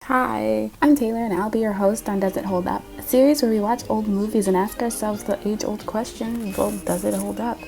Hi, I'm Taylor and I'll be your host on Does It Hold Up? A series where we watch old movies and ask ourselves the age-old question, well, does it hold up?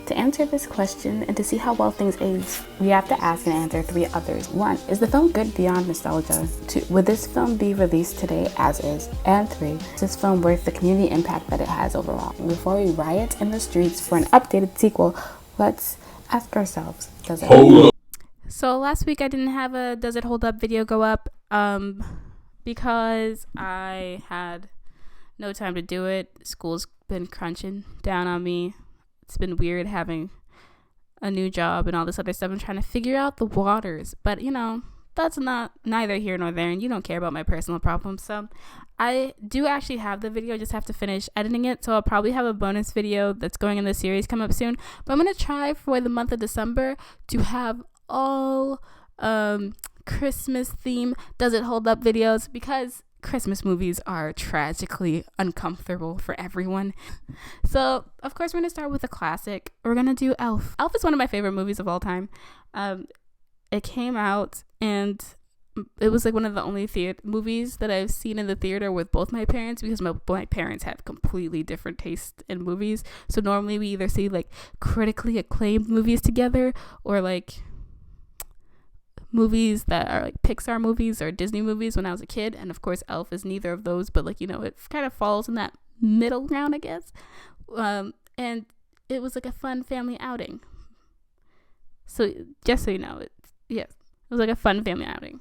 To answer this question and to see how well things age, we have to ask and answer three others. 1. Is the film good beyond nostalgia? 2. Would this film be released today as is? And 3. Is this film worth the community impact that it has overall? And before we riot in the streets for an updated sequel, let's ask ourselves, does it hold up? So last week I didn't have a Does It Hold Up video go up because I had no time to do it. School's been crunching down on me. It's been weird having a new job and all this other stuff and trying to figure out the waters. But, that's neither here nor there, and you don't care about my personal problems. So I do actually have the video, just have to finish editing it. So I'll probably have a bonus video that's going in the series come up soon. But I'm going to try for the month of December to have all Christmas theme Does It Hold Up videos, because Christmas movies are tragically uncomfortable for everyone. So of course we're gonna start with a classic. We're gonna do Elf. Elf is one of my favorite movies of all time. It came out and it was like one of the only movies that I've seen in the theater with both my parents, because my parents have completely different tastes in movies. So normally we either see like critically acclaimed movies together or like movies that are like Pixar movies or Disney movies when I was a kid. And of course Elf is neither of those, but like, it kind of falls in that middle ground, I guess. And it was like a fun family outing. So just so you know, it was like a fun family outing.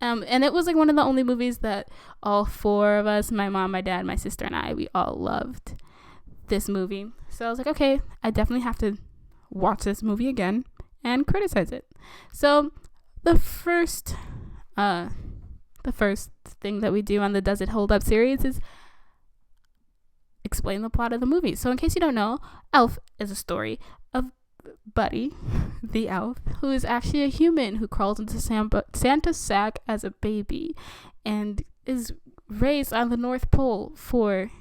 And it was like one of the only movies that all four of us, my mom, my dad, my sister, and I, we all loved this movie. So I was like, okay, I definitely have to watch this movie again and criticize it. So the first thing that we do on the Does It Hold Up series is explain the plot of the movie. So in case you don't know, Elf is a story of Buddy, the elf, who is actually a human who crawls into Santa's sack as a baby and is raised on the North Pole for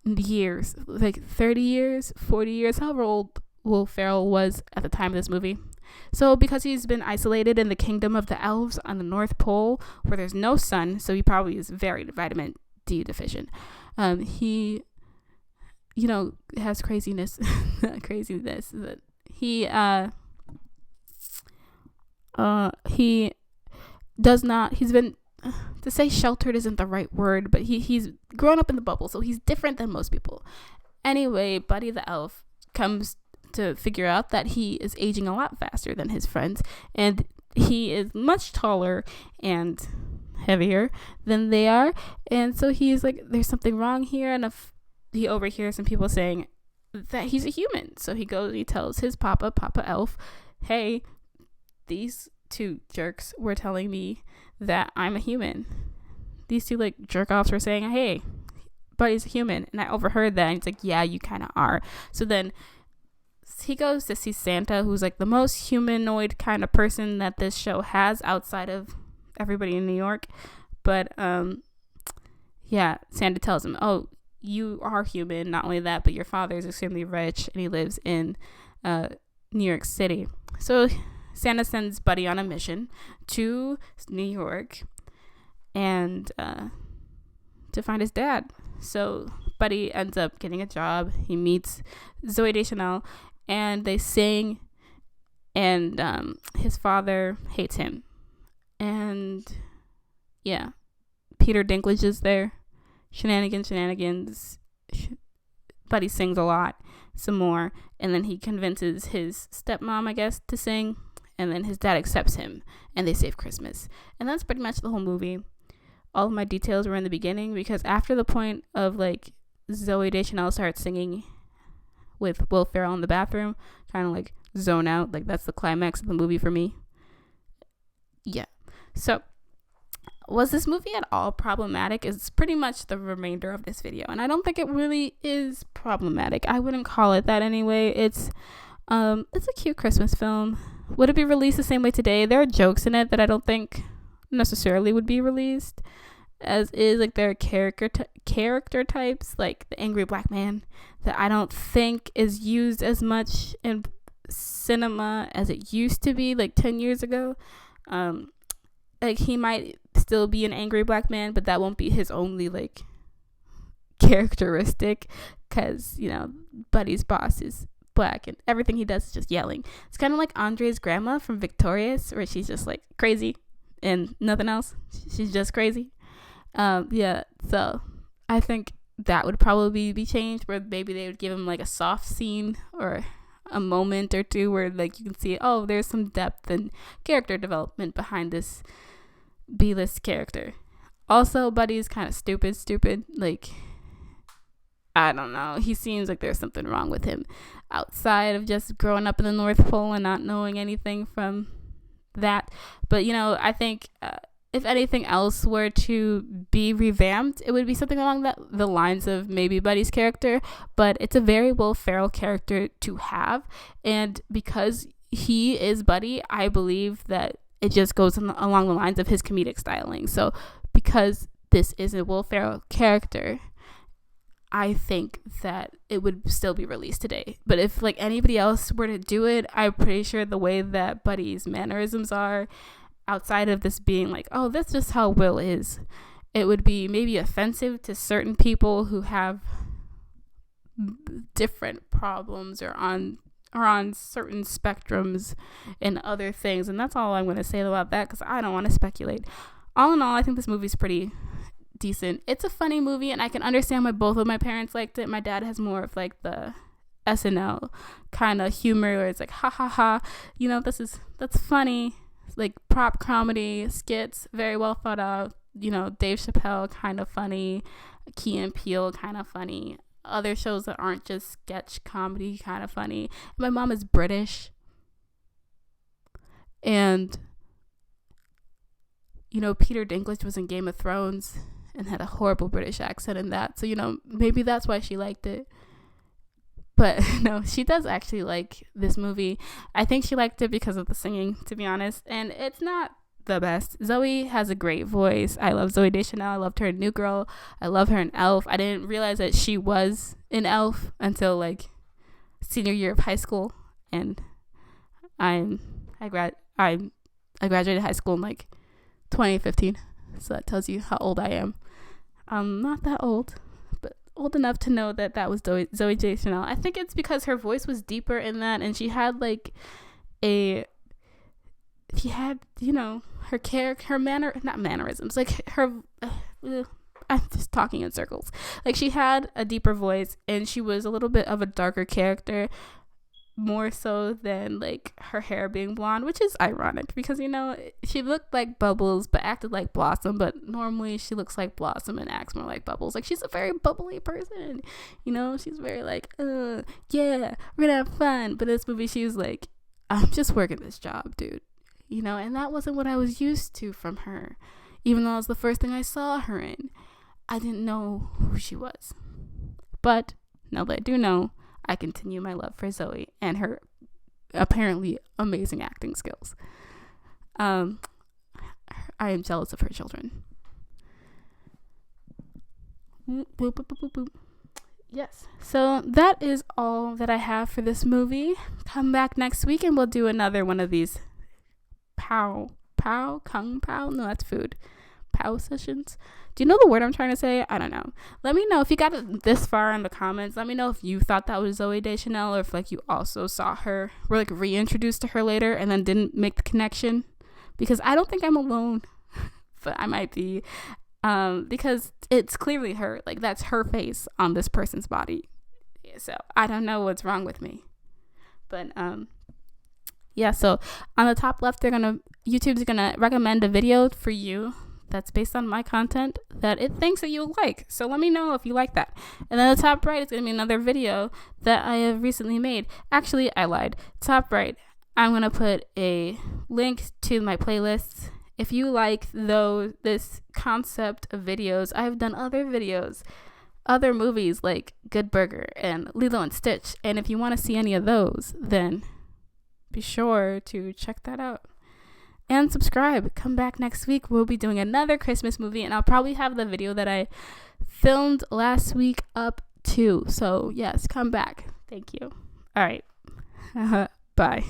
years, like 30 years, 40 years, however old Will Ferrell was at the time of this movie. So because he's been isolated in the kingdom of the elves on the North Pole where there's no sun, so he probably is very vitamin D deficient. He, has craziness that he does not, he's been, to say sheltered isn't the right word, but he's grown up in the bubble, so he's different than most people. Anyway, Buddy the elf comes to figure out that he is aging a lot faster than his friends, and he is much taller and heavier than they are, and so he's like, there's something wrong here. And he overhears some people saying that he's a human, so he goes and he tells his Papa Elf, hey, these two jerks were telling me that I'm a human. These two like jerk offs were saying, hey, Buddy's a human, and I overheard that. And he's like, yeah, you kind of are. So then he goes to see Santa, who's like the most humanoid kind of person that this show has outside of everybody in New York. But Santa tells him, oh, you are human. Not only that, but your father is extremely rich and he lives in New York City. So Santa sends Buddy on a mission to New York and to find his dad. So Buddy ends up getting a job. He meets Zooey Deschanel and they sing, and his father hates him. And Peter Dinklage is there. Shenanigans. Buddy sings a lot, some more, and then he convinces his stepmom, I guess, to sing, and then his dad accepts him, and they save Christmas. And that's pretty much the whole movie. All of my details were in the beginning, because after the point of like Zooey Deschanel starts singing with Will Ferrell in the bathroom, kind of like zone out, like that's the climax of the movie for me. So was this movie at all problematic? Is pretty much the remainder of this video, and I don't think it really is problematic. I wouldn't call it that anyway. It's a cute Christmas film. Would it be released the same way today? There are jokes in it that I don't think necessarily would be released as is. Like there are character types, like the angry black man, that I don't think is used as much in cinema as it used to be like 10 years ago. Like he might still be an angry black man, but that won't be his only like characteristic, because you know Buddy's boss is black and everything he does is just yelling. It's kind of like Andre's grandma from Victorious, where she's just like crazy and nothing else. She's just crazy. Yeah, so I think that would probably be changed, where maybe they would give him like a soft scene or a moment or two where like you can see, oh, there's some depth and character development behind this B-list character. Also, Buddy's kind of stupid. Like, I don't know. He seems like there's something wrong with him outside of just growing up in the North Pole and not knowing anything from that. But, you know, I think if anything else were to be revamped, it would be something along the lines of maybe Buddy's character. But it's a very Will Ferrell character to have. And because he is Buddy, I believe that it just goes along the lines of his comedic styling. So because this is a Will Ferrell character, I think that it would still be released today. But if like anybody else were to do it, I'm pretty sure the way that Buddy's mannerisms are, outside of this being like, oh, that's just how Will is, it would be maybe offensive to certain people who have different problems or on certain spectrums and other things. And that's all I'm going to say about that, because I don't want to speculate. All in all, I think this movie's pretty decent. It's a funny movie, and I can understand why both of my parents liked it. My dad has more of like the SNL kind of humor, where it's like ha ha ha, you know, that's funny, like prop comedy skits, very well thought out. You know, Dave Chappelle kind of funny, Key and Peele kind of funny, other shows that aren't just sketch comedy kind of funny. My mom is British, and you know, Peter Dinklage was in Game of Thrones and had a horrible British accent in that. So, you know, maybe that's why she liked it. But no, she does actually like this movie. I think she liked it because of the singing, to be honest. And it's not the best. Zoe has a great voice. I love Zoe Deschanel. I loved her in New Girl. I love her in Elf. I didn't realize that she was in Elf until like senior year of high school. And I graduated high school in like 2015. So that tells you how old I am. I'm not that old, but old enough to know that was Zoe Deschanel. I think it's because her voice was deeper in that, and she had like you know, her mannerisms, like her I'm just talking in circles. Like, she had a deeper voice, and she was a little bit of a darker character, more so than like her hair being blonde, which is ironic because, you know, she looked like Bubbles but acted like Blossom, but normally she looks like Blossom and acts more like Bubbles. Like, she's a very bubbly person, you know, she's very like, yeah, we're gonna have fun. But in this movie, she was like, I'm just working this job, dude, you know. And that wasn't what I was used to from her. Even though it was the first thing I saw her in, I didn't know who she was. But now that I do know, I continue my love for Zoe and her apparently amazing acting skills. I am jealous of her children. Boop, boop, boop, boop, boop. Yes. So that is all that I have for this movie. Come back next week and we'll do another one of these Kung Pao? No, that's food. Pow sessions. Do you know the word I'm trying to say? I don't know. Let me know if you got it this far in the comments. Let me know if you thought that was Zoe Deschanel, or if like you also saw her, were like reintroduced to her later and then didn't make the connection, because I don't think I'm alone. But I might be, because it's clearly her. Like, that's her face on this person's body. So I don't know what's wrong with me. But yeah, so on the top left, YouTube's gonna recommend a video for you that's based on my content that it thinks that you'll like. So let me know if you like that. And then the top right is going to be another video that I have recently made. Actually, I lied. Top right, I'm going to put a link to my playlists. If you like this concept of videos, I've done other videos, other movies like Good Burger and Lilo and Stitch. And if you want to see any of those, then be sure to check that out. And subscribe. Come back next week. We'll be doing another Christmas movie, and I'll probably have the video that I filmed last week up too. So yes, come back. Thank you. All right. Bye.